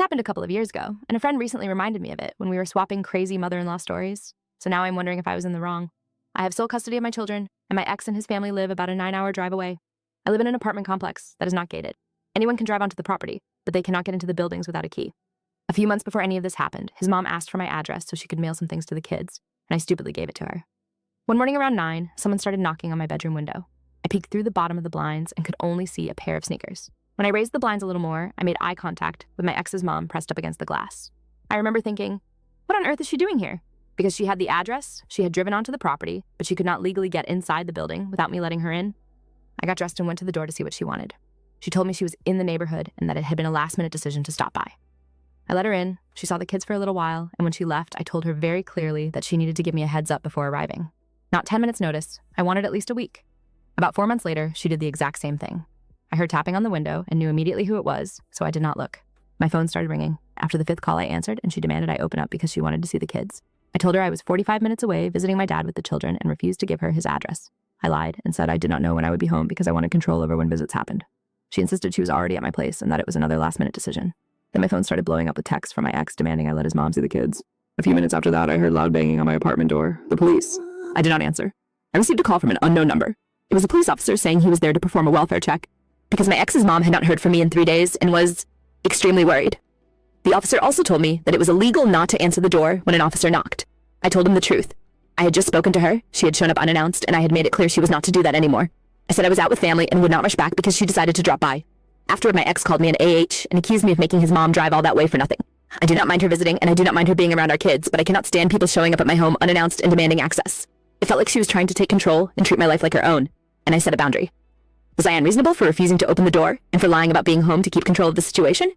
happened a couple of years ago, and a friend recently reminded me of it when we were swapping crazy mother-in-law stories. So now I'm wondering if I was in the wrong. I have sole custody of my children, and my ex and his family live about a 9-hour drive away. I live in an apartment complex that is not gated. Anyone can drive onto the property, but they cannot get into the buildings without a key. A few months before any of this happened, his mom asked for my address so she could mail some things to the kids, and I stupidly gave it to her. One morning around 9, someone started knocking on my bedroom window. I peeked through the bottom of the blinds and could only see a pair of sneakers. When I raised the blinds a little more, I made eye contact with my ex's mom pressed up against the glass. I remember thinking, what on earth is she doing here? Because she had the address, she had driven onto the property, but she could not legally get inside the building without me letting her in. I got dressed and went to the door to see what she wanted. She told me she was in the neighborhood and that it had been a last-minute decision to stop by. I let her in, she saw the kids for a little while, and when she left, I told her very clearly that she needed to give me a heads up before arriving. Not 10 minutes notice, I wanted at least a week. About 4 months later, she did the exact same thing. I heard tapping on the window and knew immediately who it was, so I did not look. My phone started ringing. After the 5th call, I answered, and she demanded I open up because she wanted to see the kids. I told her I was 45 minutes away visiting my dad with the children and refused to give her his address. I lied and said I did not know when I would be home because I wanted control over when visits happened. She insisted she was already at my place and that it was another last-minute decision. Then my phone started blowing up with texts from my ex demanding I let his mom see the kids. A few minutes after that, I heard loud banging on my apartment door. The police. I did not answer. I received a call from an unknown number. It was a police officer saying he was there to perform a welfare check because my ex's mom had not heard from me in 3 days and was extremely worried. The officer also told me that it was illegal not to answer the door when an officer knocked. I told him the truth. I had just spoken to her, she had shown up unannounced, and I had made it clear she was not to do that anymore. I said I was out with family and would not rush back because she decided to drop by. Afterward, my ex called me an AH and accused me of making his mom drive all that way for nothing. I do not mind her visiting, and I do not mind her being around our kids, but I cannot stand people showing up at my home unannounced and demanding access. It felt like she was trying to take control and treat my life like her own, and I set a boundary. Was I unreasonable for refusing to open the door and for lying about being home to keep control of the situation?